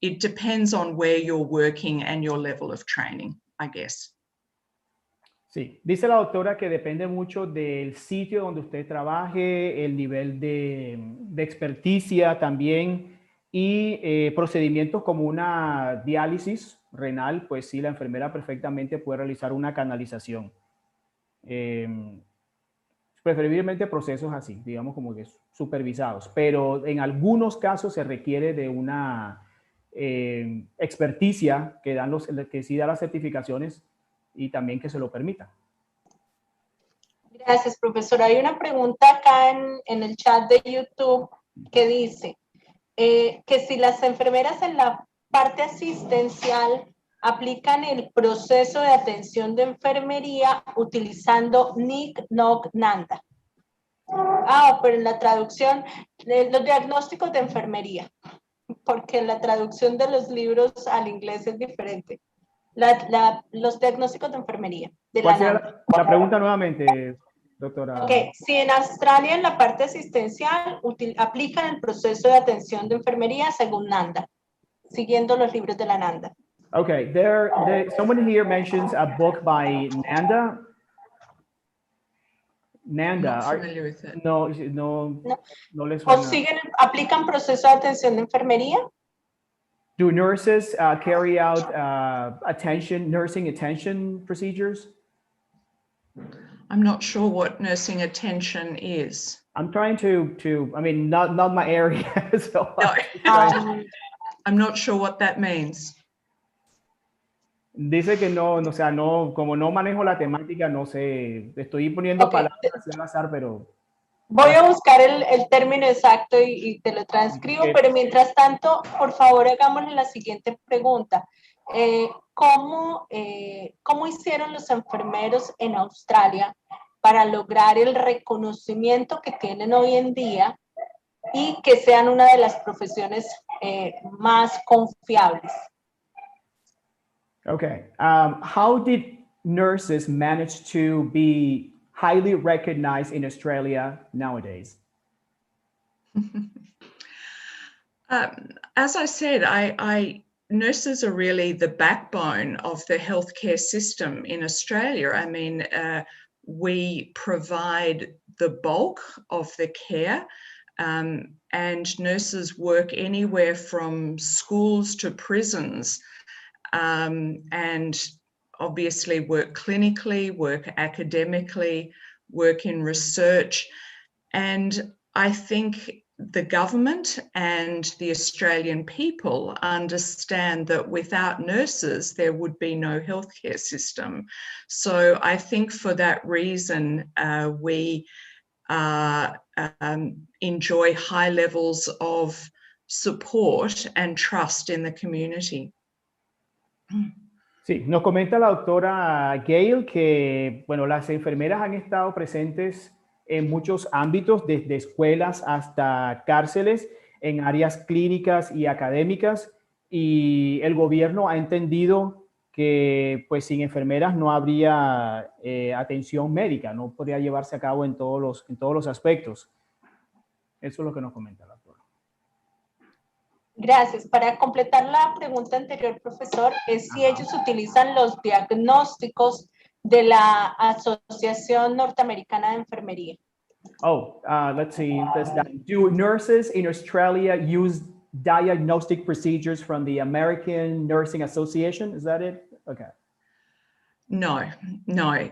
it depends on where you're working and your level of training, I guess. Sí, dice la doctora que depende mucho del sitio donde usted trabaje, el nivel de experticia también y procedimientos como una diálisis renal, pues sí, la enfermera perfectamente puede realizar una canalización. Preferiblemente procesos así, digamos como que supervisados, pero en algunos casos se requiere de una experticia que sí da las certificaciones y también que se lo permita. Gracias, profesor. Hay una pregunta acá en el chat de YouTube que dice que si las enfermeras en la parte asistencial aplican el proceso de atención de enfermería utilizando NIC, NOC, NANDA. Pero en la traducción, los diagnósticos de enfermería, porque la traducción de los libros al inglés es diferente. Los diagnósticos de enfermería. ¿Cuál será la pregunta nuevamente, doctora? Ok, si en Australia en la parte asistencial aplican el proceso de atención de enfermería según NANDA, siguiendo los libros de la NANDA. Okay, someone here mentions a book by Nanda. Nanda. Not familiar with it. No les suena. ¿Aplican proceso de atención de enfermería? Do nurses carry out nursing attention procedures? I'm not sure what nursing attention is. I'm trying to I mean, not my area. So no. I'm not sure what that means. Dice que no, o sea, no, como no manejo la temática, no sé, estoy poniendo palabras al azar, pero... Voy a buscar el término exacto y te lo transcribo, pero mientras tanto, por favor, hagámosle la siguiente pregunta. ¿Cómo hicieron los enfermeros en Australia para lograr el reconocimiento que tienen hoy en día y que sean una de las profesiones más confiables? Okay. How did nurses manage to be highly recognized in Australia nowadays? As I said, nurses are really the backbone of the healthcare system in Australia. I mean, we provide the bulk of the care, and nurses work anywhere from schools to prisons, and obviously work clinically, work academically, work in research. And I think the government and the Australian people understand that without nurses, there would be no healthcare system. So I think for that reason, we enjoy high levels of support and trust in the community. Sí, nos comenta la doctora Gail que, bueno, las enfermeras han estado presentes en muchos ámbitos, desde escuelas hasta cárceles, en áreas clínicas y académicas, y el gobierno ha entendido que, pues, sin enfermeras no habría atención médica, no podría llevarse a cabo en todos los aspectos. Eso es lo que nos comenta la doctora. Gracias. Para completar la pregunta anterior, profesor, es si ellos utilizan los diagnósticos de la Asociación Norteamericana de Enfermería. Oh, let's see. Do nurses in Australia use diagnostic procedures from the American Nursing Association? Is that it? Okay. No.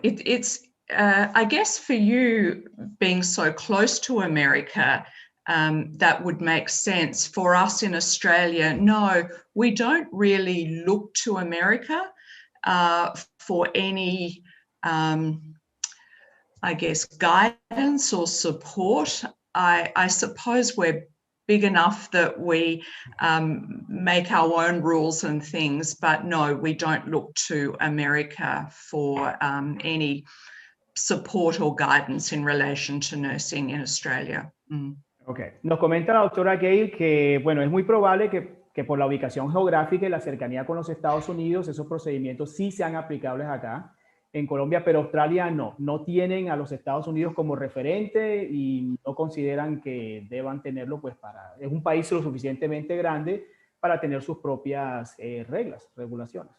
It's I guess for you being so close to America, that would make sense. For us in Australia, no, we don't really look to America for any, I guess, guidance or support. I suppose we're big enough that we make our own rules and things, but no, we don't look to America for any support or guidance in relation to nursing in Australia. Ok. Nos comenta la doctora Gail que, bueno, es muy probable que por la ubicación geográfica y la cercanía con los Estados Unidos, esos procedimientos sí sean aplicables acá en Colombia, pero Australia no tienen a los Estados Unidos como referente y no consideran que deban tenerlo, pues es un país lo suficientemente grande para tener sus propias regulaciones,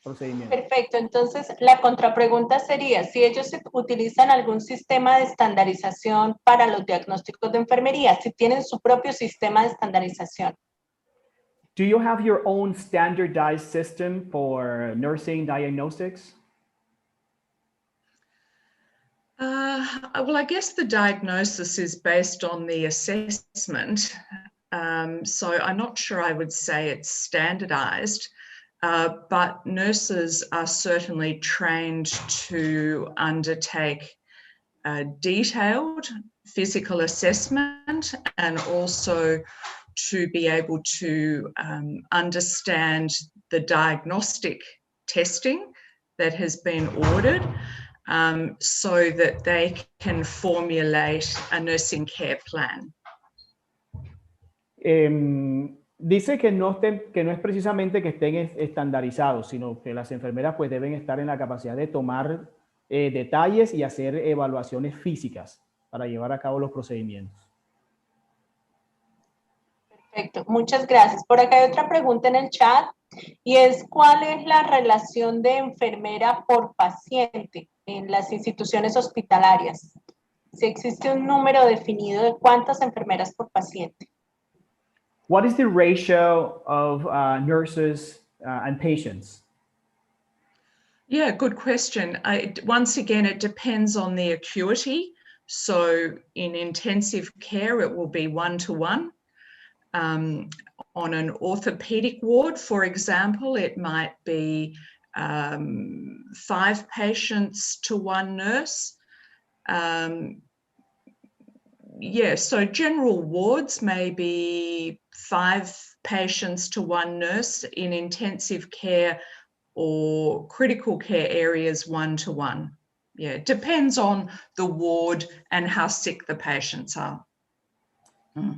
procedimientos. Perfecto. Entonces, la contrapregunta sería si ellos utilizan algún sistema de estandarización para los diagnósticos de enfermería, si tienen su propio sistema de estandarización. Do you have your own standardized system for nursing diagnostics? Well, I guess the diagnosis is based on the assessment. So I'm not sure I would say it's standardized, but nurses are certainly trained to undertake detailed physical assessment and also to be able to understand the diagnostic testing that has been ordered so that they can formulate a nursing care plan. Dice que no es precisamente que estén estandarizados, sino que las enfermeras pues deben estar en la capacidad de tomar detalles y hacer evaluaciones físicas para llevar a cabo los procedimientos. Perfecto, muchas gracias. Por acá hay otra pregunta en el chat y es ¿cuál es la relación de enfermera por paciente en las instituciones hospitalarias? Si existe un número definido de cuántas enfermeras por paciente. What is the ratio of nurses and patients? Yeah, good question. Once again, it depends on the acuity. So in intensive care, it will be 1-to-1. On an orthopedic ward, for example, it might be 5 patients to 1 nurse. Yeah, so general wards may be 5 patients to 1 nurse. In intensive care or critical care areas, 1-to-1. Yeah, it depends on the ward and how sick the patients are.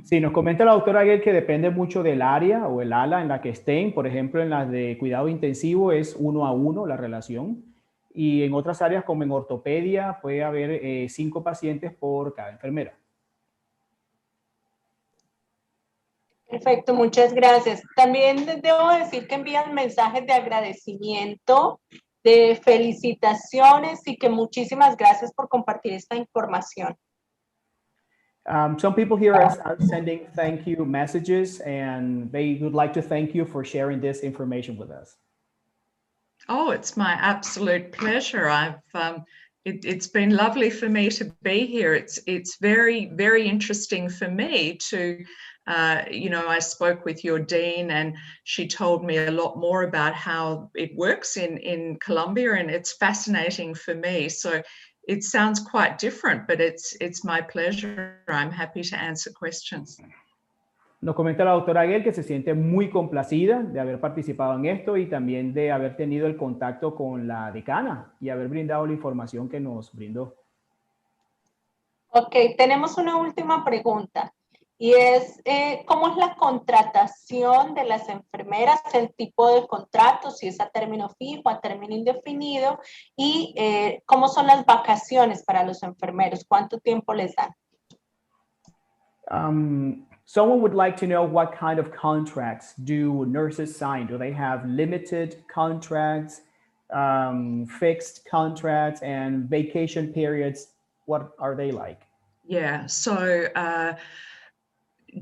Sí, nos comenta la doctora Gail que depende mucho del área o el ala en la que estén. Por ejemplo, en las de cuidado intensivo es 1-a-1 la relación. Y en otras áreas como en ortopedia puede haber 5 pacientes por cada enfermera. Perfecto, muchas gracias. También debo decir que envían mensajes de agradecimiento, de felicitaciones y que muchísimas gracias por compartir esta información. Some people here are sending thank you messages and they would like to thank you for sharing this information with us. Oh, it's my absolute pleasure. It's been lovely for me to be here. It's very, very interesting for me to, I spoke with your dean and she told me a lot more about how it works in Colombia, and it's fascinating for me. So it sounds quite different, but it's my pleasure. I'm happy to answer questions. Nos comenta la doctora Aguel que se siente muy complacida de haber participado en esto y también de haber tenido el contacto con la decana y haber brindado la información que nos brindó. Ok, tenemos una última pregunta y es, ¿cómo es la contratación de las enfermeras, el tipo de contrato, si es a término fijo, a término indefinido, y cómo son las vacaciones para los enfermeros, cuánto tiempo les dan? Someone would like to know what kind of contracts do nurses sign? Do they have limited contracts, fixed contracts, and vacation periods? What are they like? Yeah, so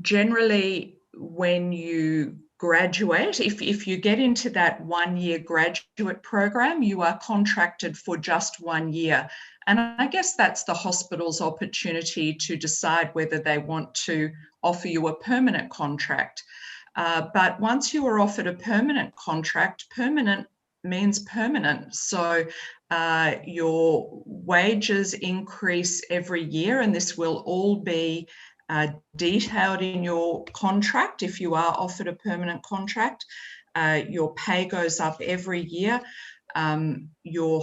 generally when you graduate, if you get into that 1-year graduate program, you are contracted for just 1 year. And I guess that's the hospital's opportunity to decide whether they want to offer you a permanent contract. But once you are offered a permanent contract, permanent means permanent. So your wages increase every year, and this will all be detailed in your contract. If you are offered a permanent contract, your pay goes up every year. Your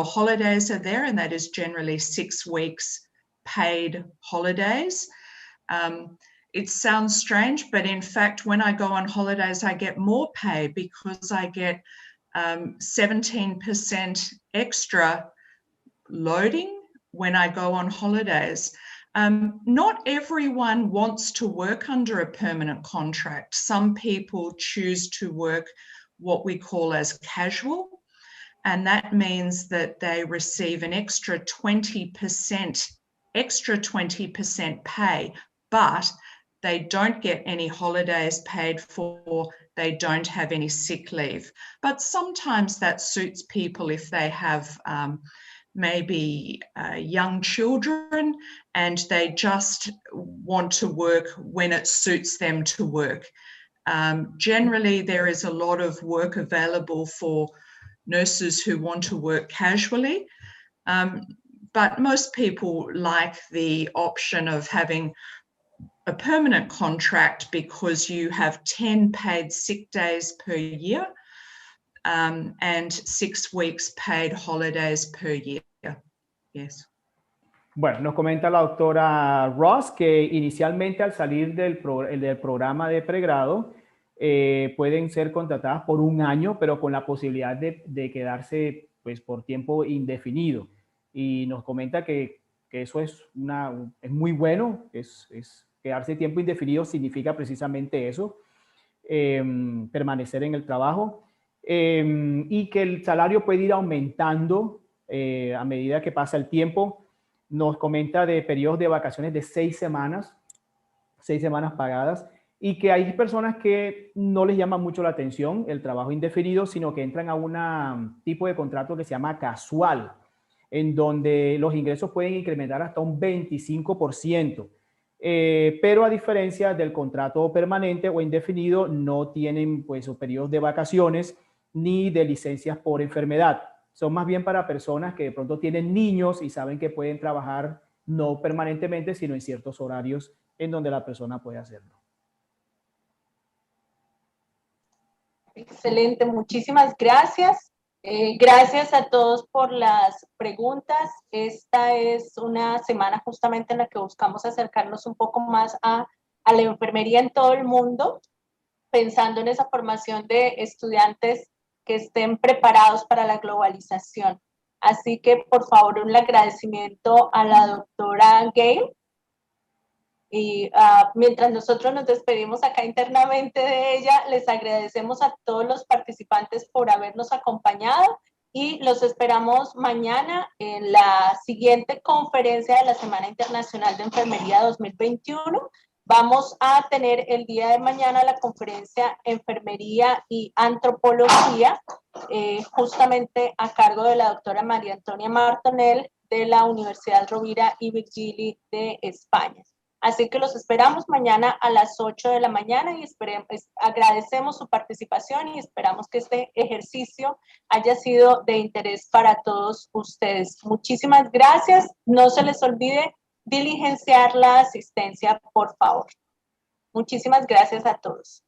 holidays are there, and that is generally 6 weeks paid holidays. It sounds strange, but in fact, when I go on holidays, I get more pay because I get 17% extra loading when I go on holidays. Not everyone wants to work under a permanent contract. Some people choose to work what we call as casual, and that means that they receive an extra 20% pay, but they don't get any holidays paid for, they don't have any sick leave. But sometimes that suits people if they have maybe young children and they just want to work when it suits them to work. Generally, there is a lot of work available for nurses who want to work casually, but most people like the option of having a permanent contract because you have 10 paid sick days per year and 6 weeks paid holidays per year. Yes. Bueno, nos comenta la doctora Ross que inicialmente al salir del programa de pregrado pueden ser contratadas por 1 año, pero con la posibilidad de quedarse pues, por tiempo indefinido. Y nos comenta que eso es muy bueno, quedarse tiempo indefinido significa precisamente eso, permanecer en el trabajo, y que el salario puede ir aumentando a medida que pasa el tiempo. Nos comenta de periodos de vacaciones de 6 semanas pagadas, y que hay personas que no les llama mucho la atención el trabajo indefinido, sino que entran a un tipo de contrato que se llama casual, en donde los ingresos pueden incrementar hasta un 25%. Pero a diferencia del contrato permanente o indefinido, no tienen pues periodos de vacaciones ni de licencias por enfermedad. Son más bien para personas que de pronto tienen niños y saben que pueden trabajar no permanentemente, sino en ciertos horarios en donde la persona puede hacerlo. Excelente, muchísimas gracias. Gracias a todos por las preguntas. Esta es una semana justamente en la que buscamos acercarnos un poco más a la enfermería en todo el mundo, pensando en esa formación de estudiantes que estén preparados para la globalización. Así que, por favor, un agradecimiento a la doctora Gail. Y mientras nosotros nos despedimos acá internamente de ella, les agradecemos a todos los participantes por habernos acompañado y los esperamos mañana en la siguiente conferencia de la Semana Internacional de Enfermería 2021. Vamos a tener el día de mañana la conferencia Enfermería y Antropología, justamente a cargo de la doctora María Antonia Martonell de la Universidad Rovira y Virgili de España. Así que los esperamos mañana a las 8 de la mañana y agradecemos su participación y esperamos que este ejercicio haya sido de interés para todos ustedes. Muchísimas gracias. No se les olvide diligenciar la asistencia, por favor. Muchísimas gracias a todos.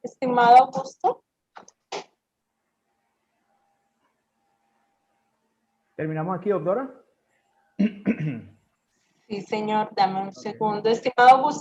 Estimado Augusto. ¿Terminamos aquí, doctora? Sí, señor, dame un segundo. Estimado Augusto,